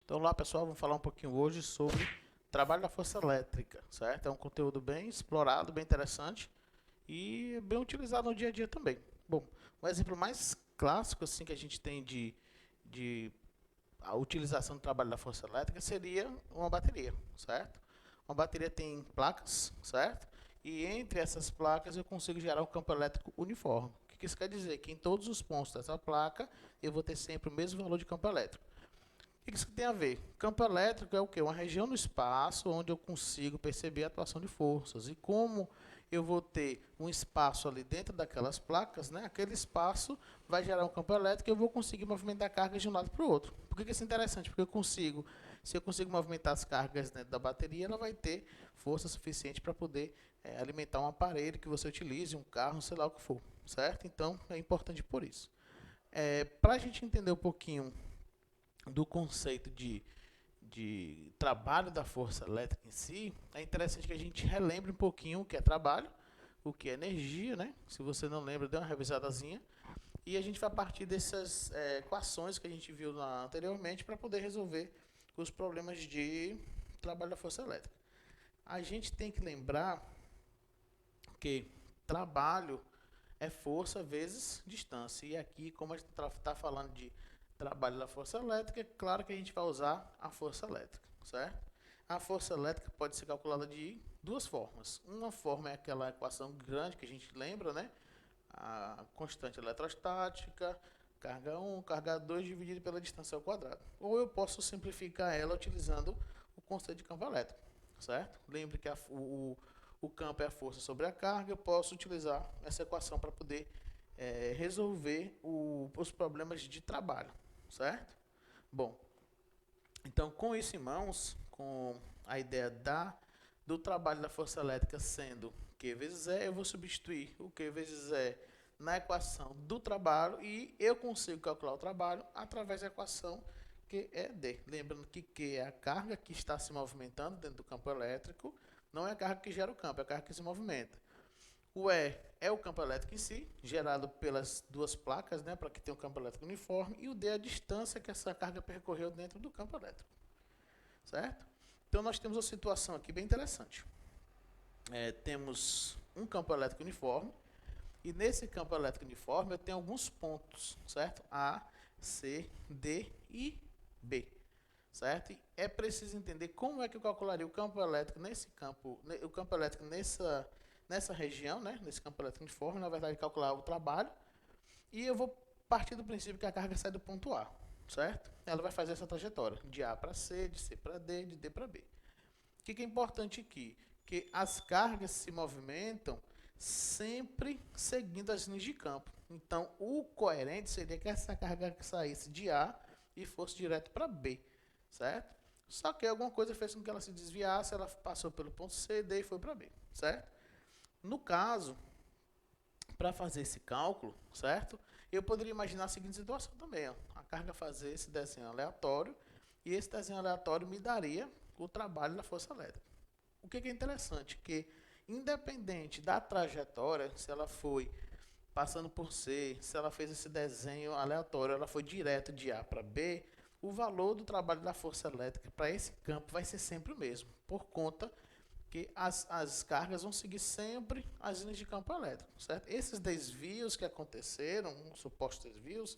Então, lá, pessoal, vamos falar um pouquinho hoje sobre trabalho da força elétrica, certo? É um conteúdo bem explorado, bem interessante e bem utilizado no dia a dia também. Bom, um exemplo mais clássico assim que a gente tem de a utilização do trabalho da força elétrica seria uma bateria, certo? Uma bateria tem placas, certo? E entre essas placas eu consigo gerar um campo elétrico uniforme. O que isso quer dizer? Que em todos os pontos dessa placa eu vou ter sempre o mesmo valor de campo elétrico. O que isso tem a ver? Campo elétrico é o quê? Uma região no espaço onde eu consigo perceber a atuação de forças. E como eu vou ter um espaço ali dentro daquelas placas, né? Aquele espaço vai gerar um campo elétrico e eu vou conseguir movimentar cargas de um lado para o outro. Por que isso é interessante? Porque se eu consigo movimentar as cargas dentro da bateria, ela vai ter força suficiente para poder alimentar um aparelho que você utilize, um carro, sei lá o que for, certo? Então, é importante por isso. Para a gente entender um pouquinho do conceito de trabalho da força elétrica em si, é interessante que a gente relembre um pouquinho o que é trabalho, o que é energia, né? Se você não lembra, dê uma revisadazinha. E a gente vai partir dessas equações que a gente viu lá anteriormente para poder resolver os problemas de trabalho da força elétrica. A gente tem que lembrar que trabalho é força vezes distância. E aqui, como a gente está falando de trabalho da força elétrica, é claro que a gente vai usar a força elétrica, certo? A força elétrica pode ser calculada de duas formas. Uma forma é aquela equação grande que a gente lembra, né? A constante eletrostática, carga 1, carga 2 dividido pela distância ao quadrado. Ou eu posso simplificar ela utilizando o conceito de campo elétrico, certo? Lembre que o campo é a força sobre a carga, eu posso utilizar essa equação para poder resolver os problemas de trabalho, certo? Bom, então com isso em mãos, com a ideia do trabalho da força elétrica sendo Q vezes E, eu vou substituir o Q vezes E na equação do trabalho e eu consigo calcular o trabalho através da equação Q é D. Lembrando que Q é a carga que está se movimentando dentro do campo elétrico, não é a carga que gera o campo, é a carga que se movimenta. O E é o campo elétrico em si, gerado pelas duas placas, né, para que tenha um campo elétrico uniforme, e o D é a distância que essa carga percorreu dentro do campo elétrico, certo? Então nós temos uma situação aqui bem interessante. Temos um campo elétrico uniforme, e nesse campo elétrico uniforme eu tenho alguns pontos, certo? A, C, D e B, certo? E é preciso entender como é que eu calcularia o campo elétrico o campo elétrico nessa região, né? Nesse campo elétrico uniforme, na verdade calcular o trabalho, e eu vou partir do princípio que a carga sai do ponto A, certo? Ela vai fazer essa trajetória de A para C, de C para D, de D para B. O que é importante aqui? Que as cargas se movimentam sempre seguindo as linhas de campo. Então, o coerente seria que essa carga saísse de A e fosse direto para B, certo? Só que alguma coisa fez com que ela se desviasse, ela passou pelo ponto C, D e foi para B, certo? No caso, para fazer esse cálculo, certo? Eu poderia imaginar a seguinte situação também, ó. A carga fazer esse desenho aleatório e esse desenho aleatório me daria o trabalho da força elétrica. O que é interessante? Que independente da trajetória, se ela foi passando por C, se ela fez esse desenho aleatório, ela foi direto de A para B, o valor do trabalho da força elétrica para esse campo vai ser sempre o mesmo, por conta que as cargas vão seguir sempre as linhas de campo elétrico, certo? Esses desvios que aconteceram, supostos desvios,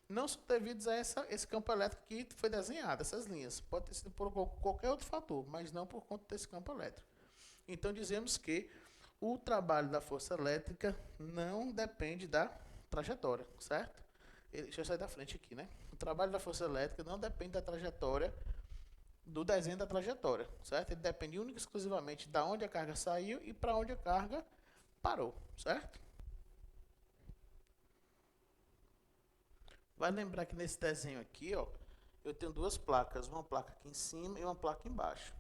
não são devidos a esse campo elétrico que foi desenhado, essas linhas. Pode ter sido por qualquer outro fator, mas não por conta desse campo elétrico. Então dizemos que o trabalho da força elétrica não depende da trajetória, certo? Deixa eu sair da frente aqui, né? O trabalho da força elétrica não depende da trajetória, do desenho da trajetória, certo? Ele depende única e exclusivamente da onde a carga saiu e para onde a carga parou, certo? Vai lembrar que nesse desenho aqui, ó, eu tenho duas placas, uma placa aqui em cima e uma placa embaixo.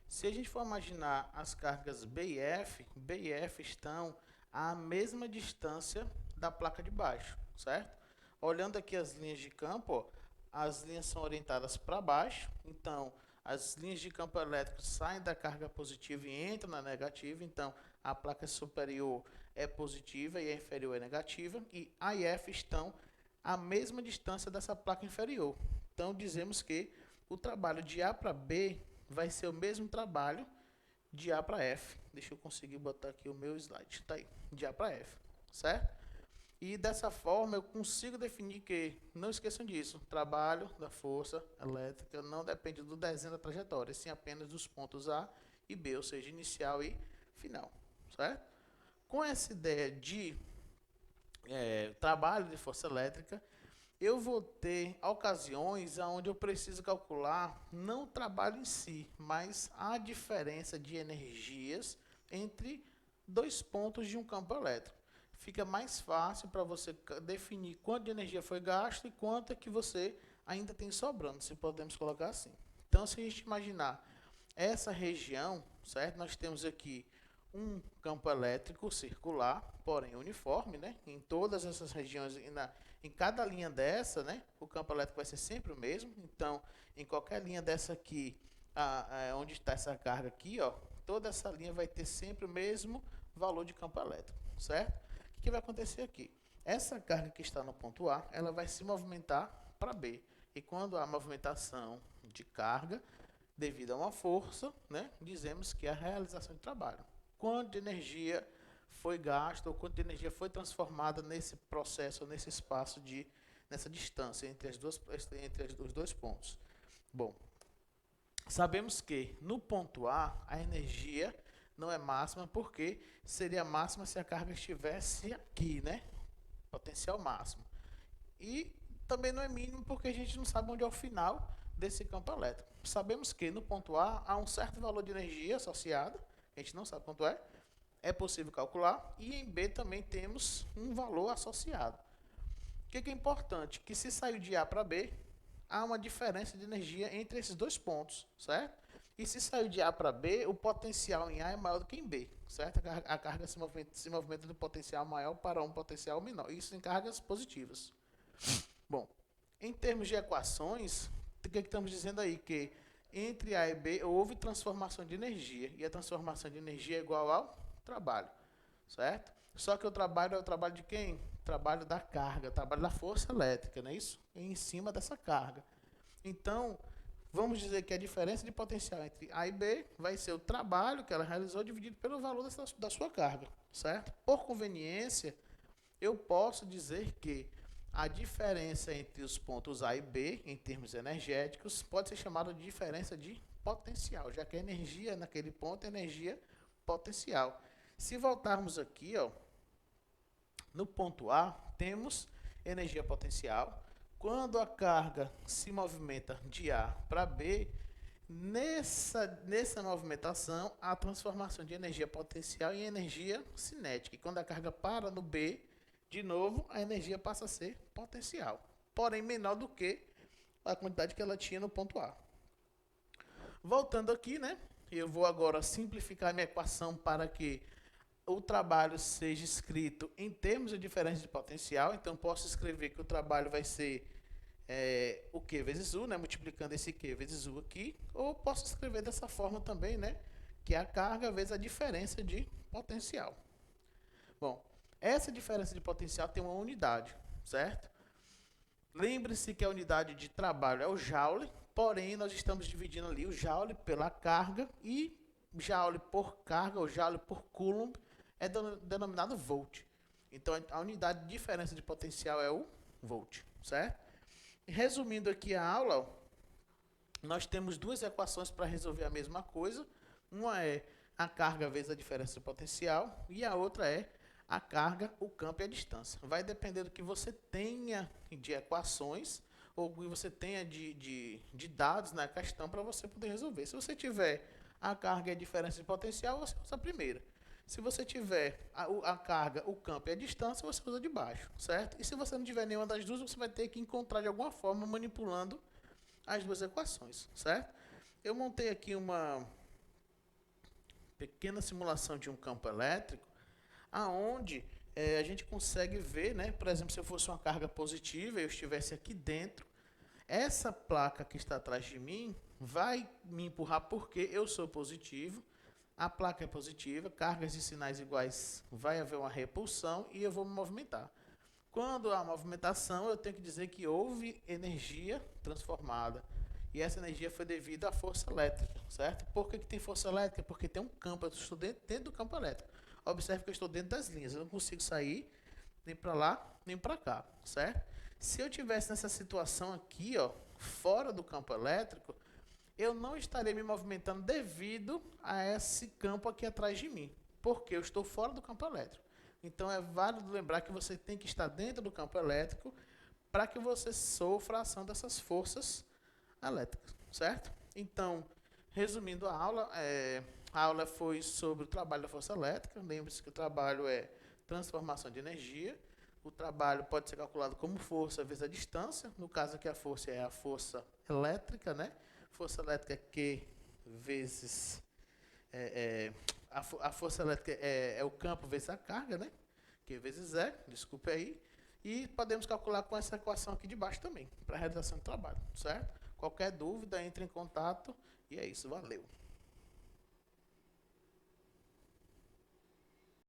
Se a gente for imaginar as cargas B e F estão à mesma distância da placa de baixo, certo? Olhando aqui as linhas de campo, ó, as linhas são orientadas para baixo, então as linhas de campo elétrico saem da carga positiva e entram na negativa, então a placa superior é positiva e a inferior é negativa, e A e F estão à mesma distância dessa placa inferior. Então dizemos que o trabalho de A para B vai ser o mesmo trabalho de A para F. Deixa eu conseguir botar aqui o meu slide. Tá aí, de A para F, certo? E dessa forma eu consigo definir que, não esqueçam disso, o trabalho da força elétrica não depende do desenho da trajetória, sim apenas dos pontos A e B, ou seja, inicial e final, certo? Com essa ideia de trabalho de força elétrica, eu vou ter ocasiões onde eu preciso calcular não o trabalho em si, mas a diferença de energias entre dois pontos de um campo elétrico. Fica mais fácil para você definir quanto de energia foi gasto e quanto é que você ainda tem sobrando, se podemos colocar assim. Então, se a gente imaginar essa região, certo? Nós temos aqui um campo elétrico circular, porém uniforme, né? Em todas essas regiões, em cada linha dessa, né? O campo elétrico vai ser sempre o mesmo. Então, em qualquer linha dessa aqui, onde está essa carga aqui, ó, toda essa linha vai ter sempre o mesmo valor de campo elétrico, certo? O que vai acontecer aqui? Essa carga que está no ponto A, ela vai se movimentar para B. E quando há movimentação de carga, devido a uma força, né, dizemos que é a realização de trabalho. Quanto de energia foi gasta ou quanto de energia foi transformada nesse processo, nesse espaço, nessa distância entre os dois pontos. Bom, sabemos que no ponto A, a energia não é máxima, porque seria máxima se a carga estivesse aqui, né? Potencial máximo. E também não é mínimo, porque a gente não sabe onde é o final desse campo elétrico. Sabemos que no ponto A há um certo valor de energia associado, a gente não sabe quanto é possível calcular, e em B também temos um valor associado. O que é importante? Que se saiu de A para B, há uma diferença de energia entre esses dois pontos, certo? E se saiu de A para B, o potencial em A é maior do que em B, certo? A carga se movimenta do potencial maior para um potencial menor, isso em cargas positivas. Bom, em termos de equações, o que estamos dizendo aí? Que entre A e B houve transformação de energia, e a transformação de energia é igual ao trabalho, certo? Só que o trabalho é o trabalho de quem? Trabalho da carga, trabalho da força elétrica, não é isso? Em cima dessa carga. Então, vamos dizer que a diferença de potencial entre A e B vai ser o trabalho que ela realizou dividido pelo valor da sua carga, certo? Por conveniência, eu posso dizer que a diferença entre os pontos A e B, em termos energéticos, pode ser chamada de diferença de potencial, já que a energia naquele ponto é energia potencial. Se voltarmos aqui, ó, no ponto A, temos energia potencial. Quando a carga se movimenta de A para B, nessa movimentação, há transformação de energia potencial em energia cinética. E quando a carga para no B, de novo, a energia passa a ser potencial, porém menor do que a quantidade que ela tinha no ponto A. Voltando aqui, né? Eu vou agora simplificar minha equação para que o trabalho seja escrito em termos de diferença de potencial. Então, posso escrever que o trabalho vai ser o Q vezes U, né? Multiplicando esse Q vezes U aqui. Ou posso escrever dessa forma também, né? Que é a carga vezes a diferença de potencial. Bom, essa diferença de potencial tem uma unidade, certo? Lembre-se que a unidade de trabalho é o joule, porém nós estamos dividindo ali o joule pela carga, e joule por carga, ou joule por coulomb, é denominado volt. Então a unidade de diferença de potencial é o volt, certo? Resumindo aqui a aula, ó, nós temos duas equações para resolver a mesma coisa. Uma é a carga vezes a diferença de potencial, e a outra é a carga, o campo e a distância. Vai depender do que você tenha de equações ou que você tenha de dados na questão para você poder resolver. Se você tiver a carga e a diferença de potencial, você usa a primeira. Se você tiver a carga, o campo e a distância, você usa de baixo, certo? E se você não tiver nenhuma das duas, você vai ter que encontrar de alguma forma manipulando as duas equações, certo? Eu montei aqui uma pequena simulação de um campo elétrico, aonde a gente consegue ver, né? Por exemplo, se eu fosse uma carga positiva e eu estivesse aqui dentro, essa placa que está atrás de mim vai me empurrar porque eu sou positivo, a placa é positiva, cargas e sinais iguais, vai haver uma repulsão e eu vou me movimentar. Quando há movimentação, eu tenho que dizer que houve energia transformada. e essa energia foi devido à força elétrica, certo? Por que tem força elétrica? Porque tem um campo, eu estou dentro do campo elétrico. Observe que eu estou dentro das linhas, eu não consigo sair nem para lá, nem para cá, certo? Se eu tivesse nessa situação aqui, ó, fora do campo elétrico, eu não estaria me movimentando devido a esse campo aqui atrás de mim, porque eu estou fora do campo elétrico. Então é válido lembrar que você tem que estar dentro do campo elétrico para que você sofra a ação dessas forças elétricas, certo? Então, resumindo a aula foi sobre o trabalho da força elétrica. Lembre-se que o trabalho é transformação de energia. O trabalho pode ser calculado como força vezes a distância. No caso aqui a força é a força elétrica, né? Força elétrica é Q vezes... a força elétrica é o campo vezes a carga, né? Q vezes E, desculpe aí. E podemos calcular com essa equação aqui de baixo também, para a realização do trabalho, certo? Qualquer dúvida, entre em contato. E é isso, valeu.